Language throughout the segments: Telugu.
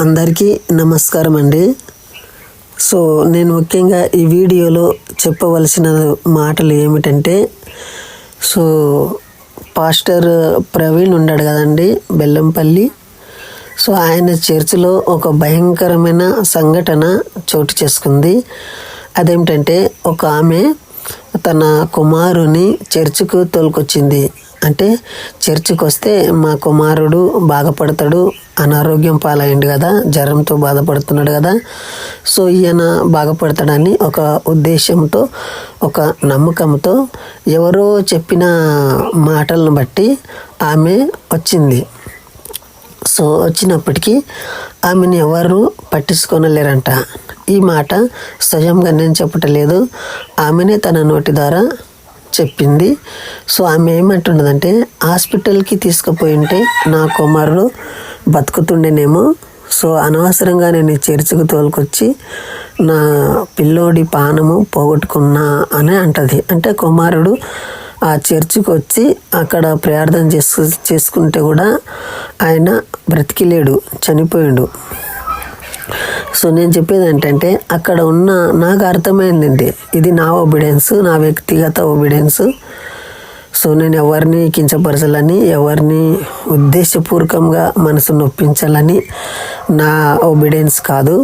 అందరికీ నమస్కారం అండి. సో నేను ముఖ్యంగా ఈ వీడియోలో చెప్పవలసిన మాటలు ఏమిటంటే, సో పాస్టర్ ప్రవీణ్ ఉన్నాడు కదండి బెల్లంపల్లి. సో ఆయన చర్చిలో ఒక భయంకరమైన సంఘటన చోటు చేసుకుంది. అదేమిటంటే, ఒక ఆమె తన కుమారుని చర్చికి తోలుకొచ్చింది. అంటే చర్చికి వస్తే మా కుమారుడు బాగుపడతాడు, అనారోగ్యం పాలైండు కదా, జ్వరంతో బాధపడుతున్నాడు కదా, సో ఈయన బాగుపడతాడని ఒక ఉద్దేశంతో, ఒక నమ్మకంతో ఎవరో చెప్పిన మాటలను బట్టి ఆమె వచ్చింది. సో వచ్చినప్పటికీ ఆమెను ఎవరు పట్టించుకోనలేరంట. ఈ మాట స్వయంగా నేను చెప్పటలేదు, ఆమెనే తన నోటి ద్వారా చెప్పింది. సో ఆమె ఏమంటున్నదంటే, హాస్పిటల్కి తీసుకుపోయి ఉంటే నా కుమారుడు బతుకుతుండేనేమో, సో అనవసరంగా నేను చర్చికి తోలుకొచ్చి నా పిల్లోడి పానము పోగొట్టుకున్నా అని అంటది. అంటే కుమారుడు ఆ చర్చికి వచ్చి అక్కడ ప్రార్థన చేసుకుంటే కూడా ఆయన బ్రతికిలేడు, చనిపోయాడు. సో నేను చెప్పేది ఏంటంటే, అక్కడ ఉన్న నాకు అర్థమైందండి, ఇది నా ఒబీడియన్స్, నా వ్యక్తిగత ఒబీడియన్స్. సో నేను ఎవరిని కించపరచాలని, ఎవరిని ఉద్దేశపూర్వకంగా మనసు నొప్పించాలని నా ఒబీడియన్స్ కాదు.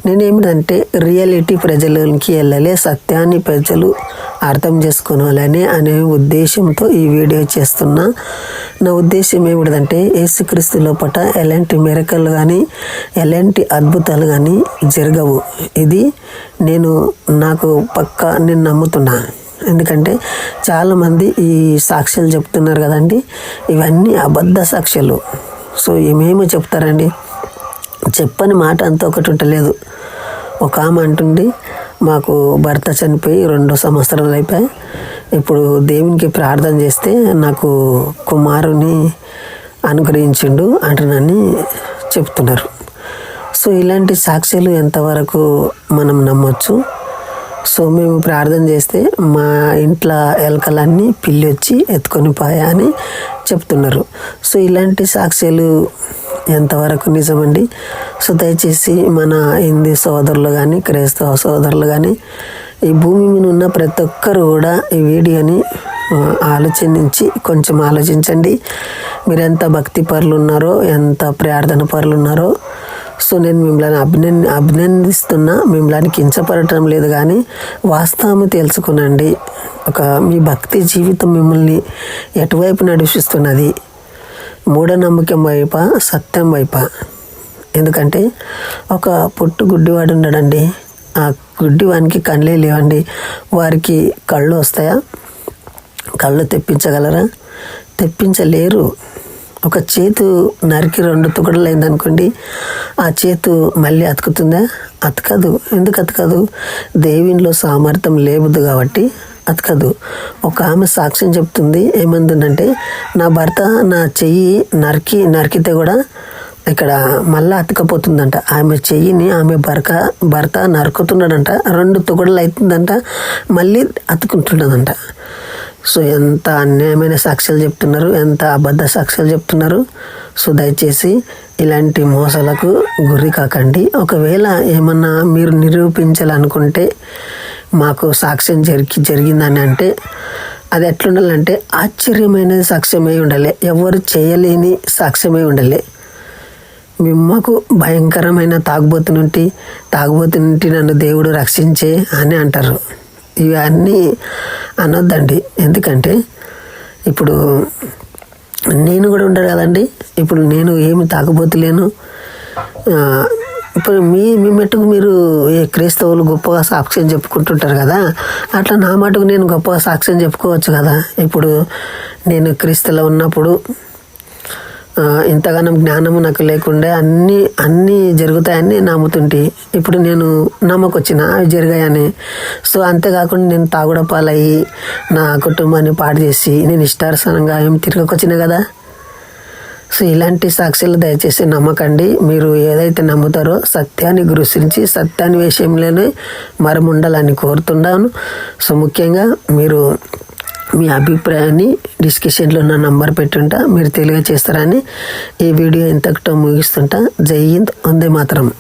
నేనేమిటంటే రియాలిటీ ప్రజలకి వెళ్ళాలి, సత్యాన్ని ప్రజలు అర్థం చేసుకోవాలని అనే ఉద్దేశంతో ఈ వీడియో చేస్తున్నా. నా ఉద్దేశం ఏమిటంటే, యేసుక్రీస్తు లోపల ఎలాంటి మిరకలు కానీ ఎలాంటి అద్భుతాలు కానీ జరగవు. ఇది నాకు పక్కా నేను నమ్ముతున్నా. ఎందుకంటే చాలామంది ఈ సాక్ష్యాలు చెప్తున్నారు కదండి, ఇవన్నీ అబద్ధ సాక్ష్యాలు. సో ఏమేమో చెప్తారండి, చెప్పని మాట అంతా ఒకటి ఉండలేదు. ఒక ఆమె అంటుంది, మాకు భర్త చనిపోయి 2 సంవత్సరాలు అయిపోయాయి, ఇప్పుడు దేవునికి ప్రార్థన చేస్తే నాకు కుమారుని అనుగ్రహించిండు అంటునని చెప్తున్నారు. సో ఇలాంటి సాక్ష్యాలు ఎంతవరకు మనం నమ్మొచ్చు? సో మేము ప్రార్థన చేస్తే మా ఇంట్లో ఎలకలన్నీ పిల్లి వచ్చి ఎత్తుకొని పోయా అని చెప్తున్నారు. సో ఇలాంటి సాక్ష్యాలు ఎంతవరకు నిజమండి? సో దయచేసి మన హిందూ సోదరులు కానీ క్రైస్తవ సోదరులు కానీ ఈ భూమి మీద ఉన్న ప్రతి ఒక్కరు కూడా ఈ వీడియోని కొంచెం ఆలోచించండి. మీరు ఎంత భక్తి పరులు ఉన్నారో, ఎంత ప్రార్థన పరులు ఉన్నారో. సో నేను మిమ్మల్ని అభినందిస్తున్నా, మిమ్మల్ని కించపడటం లేదు, కానీ వాస్తవం తెలుసుకునండి. మీ భక్తి జీవితం మిమ్మల్ని ఎటువైపు నడిపిస్తున్నది? మూఢనమ్మకం వైపా, సత్యం వైపా? ఎందుకంటే ఒక పుట్టు గుడ్డివాడు ఉన్నాడండి, ఆ గుడ్డివానికి కళ్ళే లేవండి. వారికి కళ్ళు వస్తాయా? కళ్ళు తెప్పించగలరా? తెప్పించలేరు. ఒక చేతు నరికి 2 తుకడలు అయిందనుకోండి, ఆ చేతు మళ్ళీ అతుకుతుందా? అతకదు. ఎందుకు అతకదు? దేవునిలో సామర్థ్యం లేదు కాబట్టి అతకదు. ఒక ఆమె సాక్ష్యం చెప్తుంది, ఏమంటుందంటే, నా భర్త నా చెయ్యి నరికితే కూడా ఇక్కడ మళ్ళీ అతకపోతుందంట. ఆమె చెయ్యిని ఆమె భర్త నరుకుతున్నాడంట, 2 తుకడలు అవుతుందంట, మళ్ళీ అతుకుంటున్నదంట. సో ఎంత అన్యాయమైన సాక్ష్యాలు చెప్తున్నారు, ఎంత అబద్ధ సాక్ష్యాలు చెప్తున్నారు. సో దయచేసి ఇలాంటి మోసాలకు గురి కాకండి. ఒకవేళ ఏమన్నా మీరు నిరూపించాలనుకుంటే, మాకు సాక్ష్యం జరిగిందని అంటే, అది ఎట్లుండాలంటే ఆశ్చర్యమైన సాక్ష్యమై ఉండాలి, ఎవరు చేయలేని సాక్ష్యమై ఉండాలి. మాకు భయంకరమైన తాగుబోతు నుండి నన్ను దేవుడు రక్షించే అని అంటారు. ఇవన్నీ అనొద్దండి. ఎందుకంటే ఇప్పుడు నేను కూడా ఉంటాను కదండి, ఇప్పుడు నేను ఏమి తాగబోతులేను. ఇప్పుడు మీ మట్టుకు మీరు క్రైస్తవులు గొప్పగా సాక్ష్యం చెప్పుకుంటుంటారు కదా, అట్లా నా మటుకు నేను గొప్పగా సాక్ష్యం చెప్పుకోవచ్చు కదా. ఇప్పుడు నేను క్రీస్తులో ఉన్నప్పుడు ఇంతగానం జ్ఞానము నాకు లేకుండా అన్నీ జరుగుతాయని నమ్ముతుంటే, ఇప్పుడు నేను నమ్మకొచ్చిన అవి జరిగాయని. సో అంతేకాకుండా నేను తాగుడ పాలయ్యి నా కుటుంబాన్ని పాడు చేసి నేను ఇష్టానుసారంగా ఏం తిరగకొచ్చిన కదా. సో ఇలాంటి సాక్ష్యాలు దయచేసి నమ్మకండి. మీరు ఏదైతే నమ్ముతారో సత్యాన్ని గురించి, సత్యాన్ని విషయంలోనే మరముండాలని కోరుతున్నాను. సో ముఖ్యంగా మీరు మీ అభిప్రాయాన్ని డిస్కషన్లో నా నంబర్ పెట్టుంటా, మీరు తెలియజేస్తారని ఈ వీడియో ఇంతటితో ముగిస్తుంటా. జై హింద్, వందే మాతరం.